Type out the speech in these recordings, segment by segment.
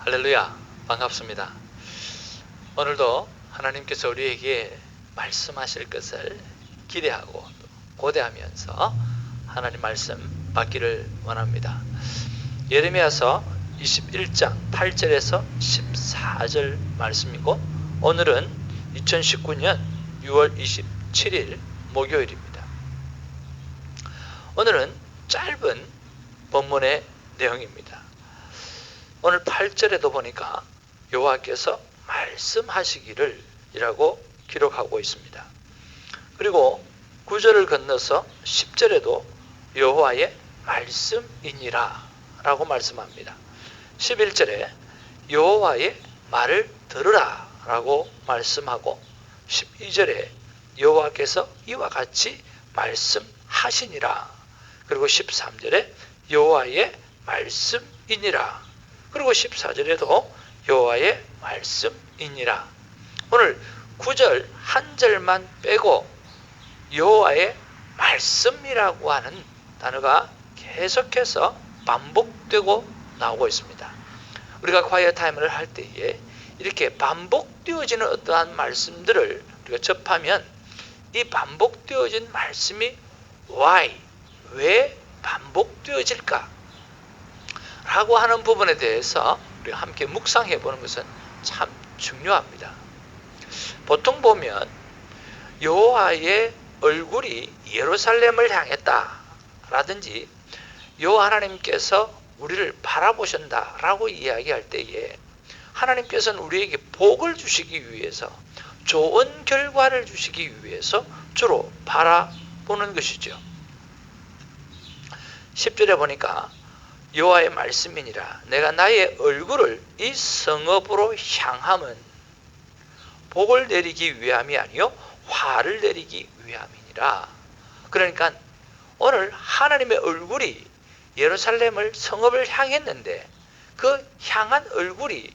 할렐루야, 반갑습니다. 오늘도 하나님께서 우리에게 말씀하실 것을 기대하고 고대하면서 하나님 말씀 받기를 원합니다. 예레미야서 21장 8절에서 14절 말씀이고, 오늘은 2019년 6월 27일 목요일입니다. 오늘은 짧은 본문의 내용입니다. 오늘 8절에도 보니까 여호와께서 말씀하시기를 이라고 기록하고 있습니다. 그리고 9절을 건너서 10절에도 여호와의 말씀이니라 라고 말씀합니다. 11절에 여호와의 말을 들으라 라고 말씀하고, 12절에 여호와께서 이와 같이 말씀하시니라, 그리고 13절에 여호와의 말씀이니라, 그리고 14절에도 여호와의 말씀이니라. 오늘 9절 한 절만 빼고 여호와의 말씀이라고 하는 단어가 계속해서 반복되고 나오고 있습니다. 우리가 콰이어 타임을 할 때에 이렇게 반복되어지는 어떠한 말씀들을 우리가 접하면 이 반복되어진 말씀이 why, 왜 반복되어질까? 라고 하는 부분에 대해서 우리가 함께 묵상해 보는 것은 참 중요합니다. 보통 보면 여호와의 얼굴이 예루살렘을 향했다 라든지 여호와 하나님께서 우리를 바라보신다 라고 이야기할 때에 하나님께서는 우리에게 복을 주시기 위해서, 좋은 결과를 주시기 위해서 주로 바라보는 것이죠. 10절에 보니까 여호와의 말씀이니라, 내가 나의 얼굴을 이 성읍으로 향함은 복을 내리기 위함이 아니요 화를 내리기 위함이니라. 그러니까 오늘 하나님의 얼굴이 예루살렘을, 성읍을 향했는데 그 향한 얼굴이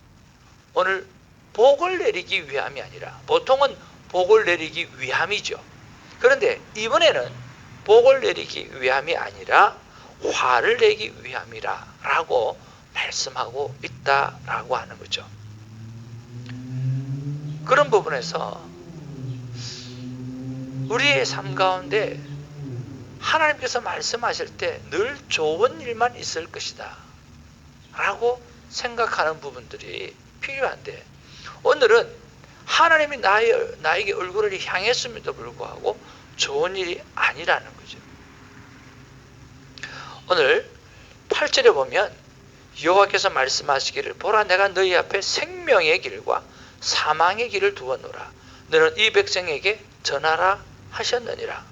오늘 복을 내리기 위함이 아니라, 보통은 복을 내리기 위함이죠. 그런데 이번에는 복을 내리기 위함이 아니라 화를 내기 위함이라 라고 말씀하고 있다라고 하는 거죠. 그런 부분에서 우리의 삶 가운데 하나님께서 말씀하실 때 늘 좋은 일만 있을 것이다 라고 생각하는 부분들이 필요한데, 오늘은 하나님이 나에게 얼굴을 향했음에도 불구하고 좋은 일이 아니라는 거죠. 오늘 8절에 보면 여호와께서 말씀하시기를, 보라 내가 너희 앞에 생명의 길과 사망의 길을 두었노라, 너는 이 백성에게 전하라 하셨느니라.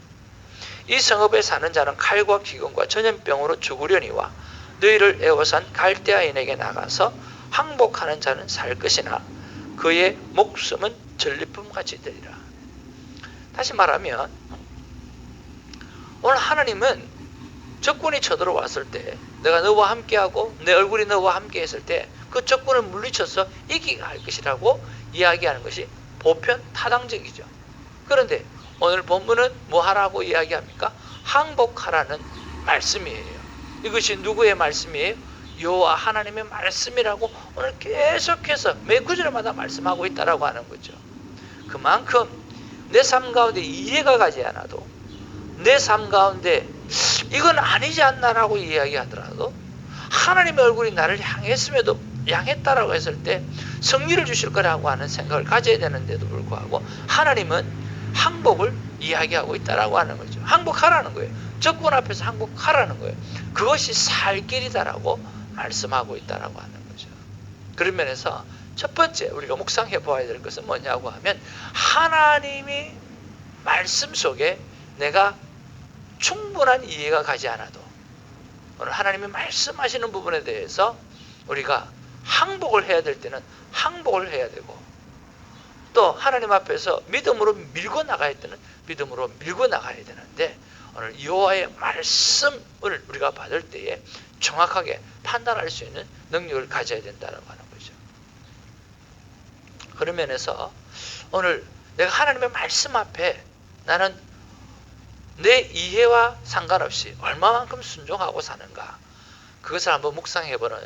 이 성읍에 사는 자는 칼과 기근과 전염병으로 죽으려니와 너희를 애워싼 갈대아인에게 나가서 항복하는 자는 살 것이나 그의 목숨은 전리품같이 되리라. 다시 말하면 오늘 하나님은 적군이 쳐들어왔을 때, 내가 너와 함께하고 내 얼굴이 너와 함께 했을 때 그 적군을 물리쳐서 이기게 할 것이라고 이야기하는 것이 보편 타당적이죠. 그런데 오늘 본문은 뭐 하라고 이야기합니까? 항복하라는 말씀이에요. 이것이 누구의 말씀이에요? 여호와 하나님의 말씀이라고 오늘 계속해서 매 구절마다 말씀하고 있다라고 하는 거죠. 그만큼 내 삶 가운데 이해가 가지 않아도, 내 삶 가운데 이건 아니지 않나라고 이야기하더라도, 하나님의 얼굴이 나를 향했다라고 했을 때 승리를 주실 거라고 하는 생각을 가져야 되는데도 불구하고 하나님은 항복을 이야기하고 있다라고 하는 거죠. 항복하라는 거예요. 적군 앞에서 항복하라는 거예요. 그것이 살 길이다라고 말씀하고 있다라고 하는 거죠. 그런 면에서 첫 번째 우리가 묵상해 보아야 될 것은 뭐냐고 하면, 하나님이 말씀 속에 내가 충분한 이해가 가지 않아도 오늘 하나님이 말씀하시는 부분에 대해서 우리가 항복을 해야 될 때는 항복을 해야 되고, 또 하나님 앞에서 믿음으로 밀고 나가야 때는 믿음으로 밀고 나가야 되는데, 오늘 여호와의 말씀을 우리가 받을 때에 정확하게 판단할 수 있는 능력을 가져야 된다고 하는 거죠. 그런 면에서 오늘 내가 하나님의 말씀 앞에 나는 내 이해와 상관없이 얼마만큼 순종하고 사는가, 그것을 한번 묵상해보는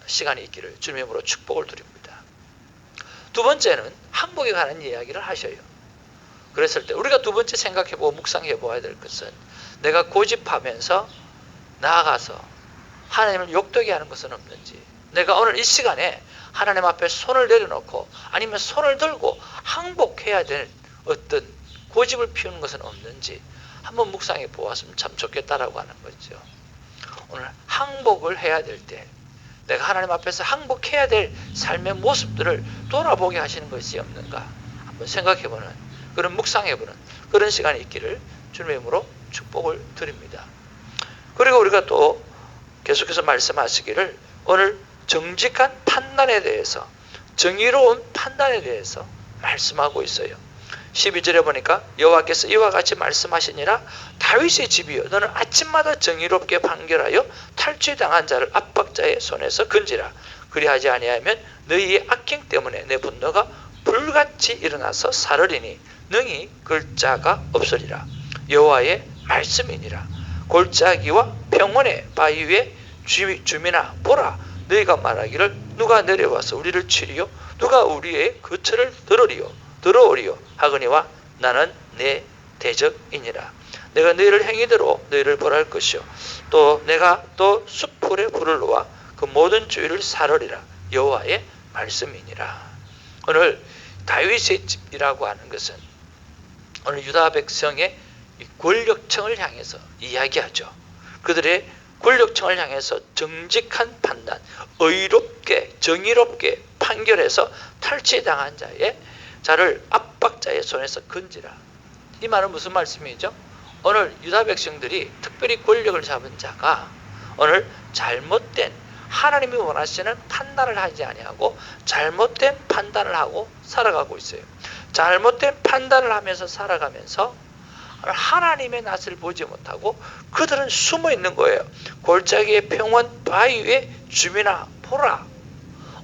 시간이 있기를 주님의 이름으로 축복을 드립니다. 두 번째는 항복에 관한 이야기를 하셔요. 그랬을 때 우리가 두 번째 생각해보고 묵상해 보아야 될 것은 내가 고집하면서 나아가서 하나님을 욕되게 하는 것은 없는지, 내가 오늘 이 시간에 하나님 앞에 손을 내려놓고 아니면 손을 들고 항복해야 될 어떤 고집을 피우는 것은 없는지 한번 묵상해 보았으면 참 좋겠다라고 하는 거죠. 오늘 항복을 해야 될 때 내가 하나님 앞에서 항복해야 될 삶의 모습들을 돌아보게 하시는 것이 없는가 한번 생각해보는, 그런 묵상해보는 그런 시간이 있기를 주님의 이름으로 축복을 드립니다. 그리고 우리가 또 계속해서 말씀하시기를 오늘 정직한 판단에 대해서, 정의로운 판단에 대해서 말씀하고 있어요. 12절에 보니까 여호와께서 이와 같이 말씀하시니라. 다윗의 집이여, 너는 아침마다 정의롭게 판결하여 탈취당한 자를 압박자의 손에서 건지라. 그리하지 아니하면 너희의 악행 때문에 내 분노가 불같이 일어나서 사르리니 능히 글자가 없으리라. 여호와의 말씀이니라. 골짜기와 평원의 바위 위에 주민아 보라, 너희가 말하기를 누가 내려와서 우리를 치리요, 누가 우리의 거처를 들어오리요 하거니와 나는 내 대적이니라. 내가 너희를 행위대로 너희를 벌할 것이요, 또 내가 또 숯불에 불을 놓아 그 모든 주위를 사르리라. 여호와의 말씀이니라. 오늘 다윗의 집이라고 하는 것은 오늘 유다 백성의 권력층을 향해서 이야기하죠. 그들의 권력층을 향해서 정직한 판단, 의롭게 정의롭게 판결해서 탈취당한 자를 압박자의 손에서 건지라. 이 말은 무슨 말씀이죠? 오늘 유다 백성들이 특별히 권력을 잡은 자가 오늘 잘못된, 하나님이 원하시는 판단을 하지 아니하고 잘못된 판단을 하고 살아가고 있어요. 잘못된 판단을 하면서 살아가면서 하나님의 낯을 보지 못하고 그들은 숨어 있는 거예요. 골짜기의 평원 바위 위에 주민아 보라.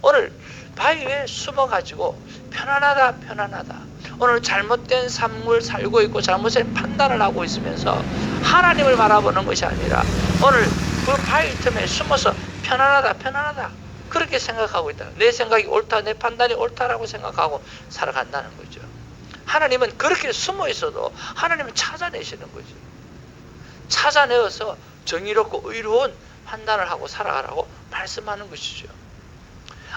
오늘 바위 위에 숨어가지고 편안하다. 오늘 잘못된 삶을 살고 있고 잘못된 판단을 하고 있으면서 하나님을 바라보는 것이 아니라 오늘 그 바위 틈에 숨어서 편안하다 그렇게 생각하고 있다. 내 생각이 옳다, 내 판단이 옳다라고 생각하고 살아간다는 거죠. 하나님은 그렇게 숨어 있어도 하나님은 찾아내시는 거죠. 찾아내어서 정의롭고 의로운 판단을 하고 살아가라고 말씀하는 것이죠.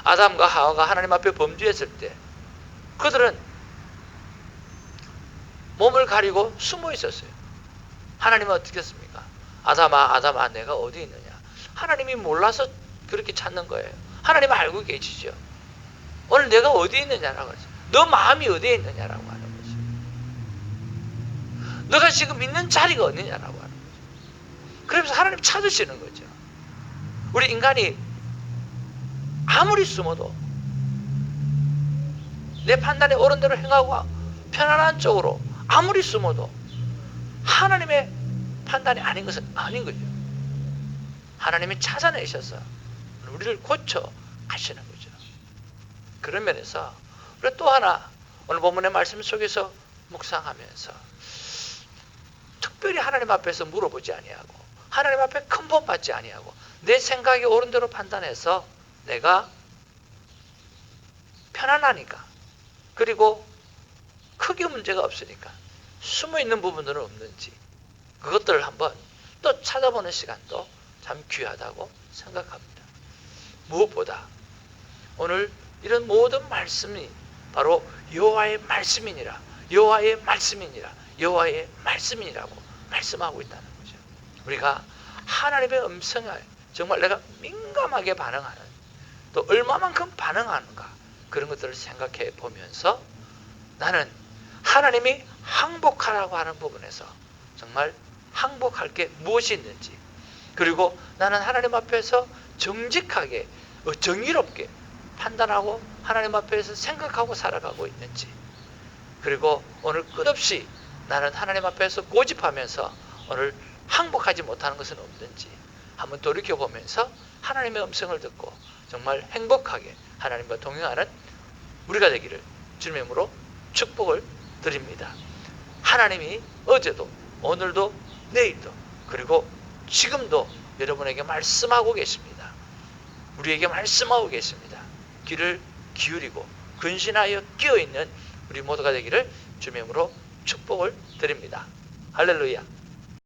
아담과 하와가 하나님 앞에 범죄했을 때 그들은 몸을 가리고 숨어 있었어요. 하나님은 어떻게 했습니까? 아담아 내가 어디 있느냐. 하나님이 몰라서 그렇게 찾는 거예요. 하나님은 알고 계시죠. 오늘 내가 어디 있느냐라고 하죠. 너 마음이 어디에 있느냐라고 하는 거죠. 너가 지금 있는 자리가 어디냐라고 하는 거죠. 그러면서 하나님 찾으시는 거죠. 우리 인간이 아무리 숨어도 내 판단에 옳은 대로 행하고 편안한 쪽으로 아무리 숨어도 하나님의 판단이 아닌 것은 아닌 거죠. 하나님이 찾아내셔서 우리를 고쳐 가시는 거죠. 그런 면에서 우리 또 하나 오늘 본문의 말씀 속에서 묵상하면서 특별히 하나님 앞에서 물어보지 아니하고 하나님 앞에 큰 본 받지 아니하고 내 생각이 옳은 대로 판단해서 내가 편안하니까 그리고 크게 문제가 없으니까 숨어있는 부분들은 없는지 그것들을 한번 또 찾아보는 시간도 참 귀하다고 생각합니다. 무엇보다 오늘 이런 모든 말씀이 바로 여호와의 말씀이니라, 여호와의 말씀이니라, 여호와의 말씀이라고 말씀하고 있다는 거죠. 우리가 하나님의 음성을 정말 내가 민감하게 반응하는, 또 얼마만큼 반응하는가 그런 것들을 생각해 보면서 나는 하나님이 항복하라고 하는 부분에서 정말 항복할 게 무엇이 있는지, 그리고 나는 하나님 앞에서 정직하게 정의롭게 판단하고 하나님 앞에서 생각하고 살아가고 있는지, 그리고 오늘 끝없이 나는 하나님 앞에서 고집하면서 오늘 항복하지 못하는 것은 없는지 한번 돌이켜보면서 하나님의 음성을 듣고 정말 행복하게 하나님과 동행하는 우리가 되기를 주님의 이름으로 축복을 드립니다. 하나님이 어제도 오늘도 내일도 그리고 지금도 여러분에게 말씀하고 계십니다. 우리에게 말씀하고 계십니다. 귀를 기울이고 근신하여 끼어있는 우리 모두가 되기를 주님으로 축복을 드립니다. 할렐루야.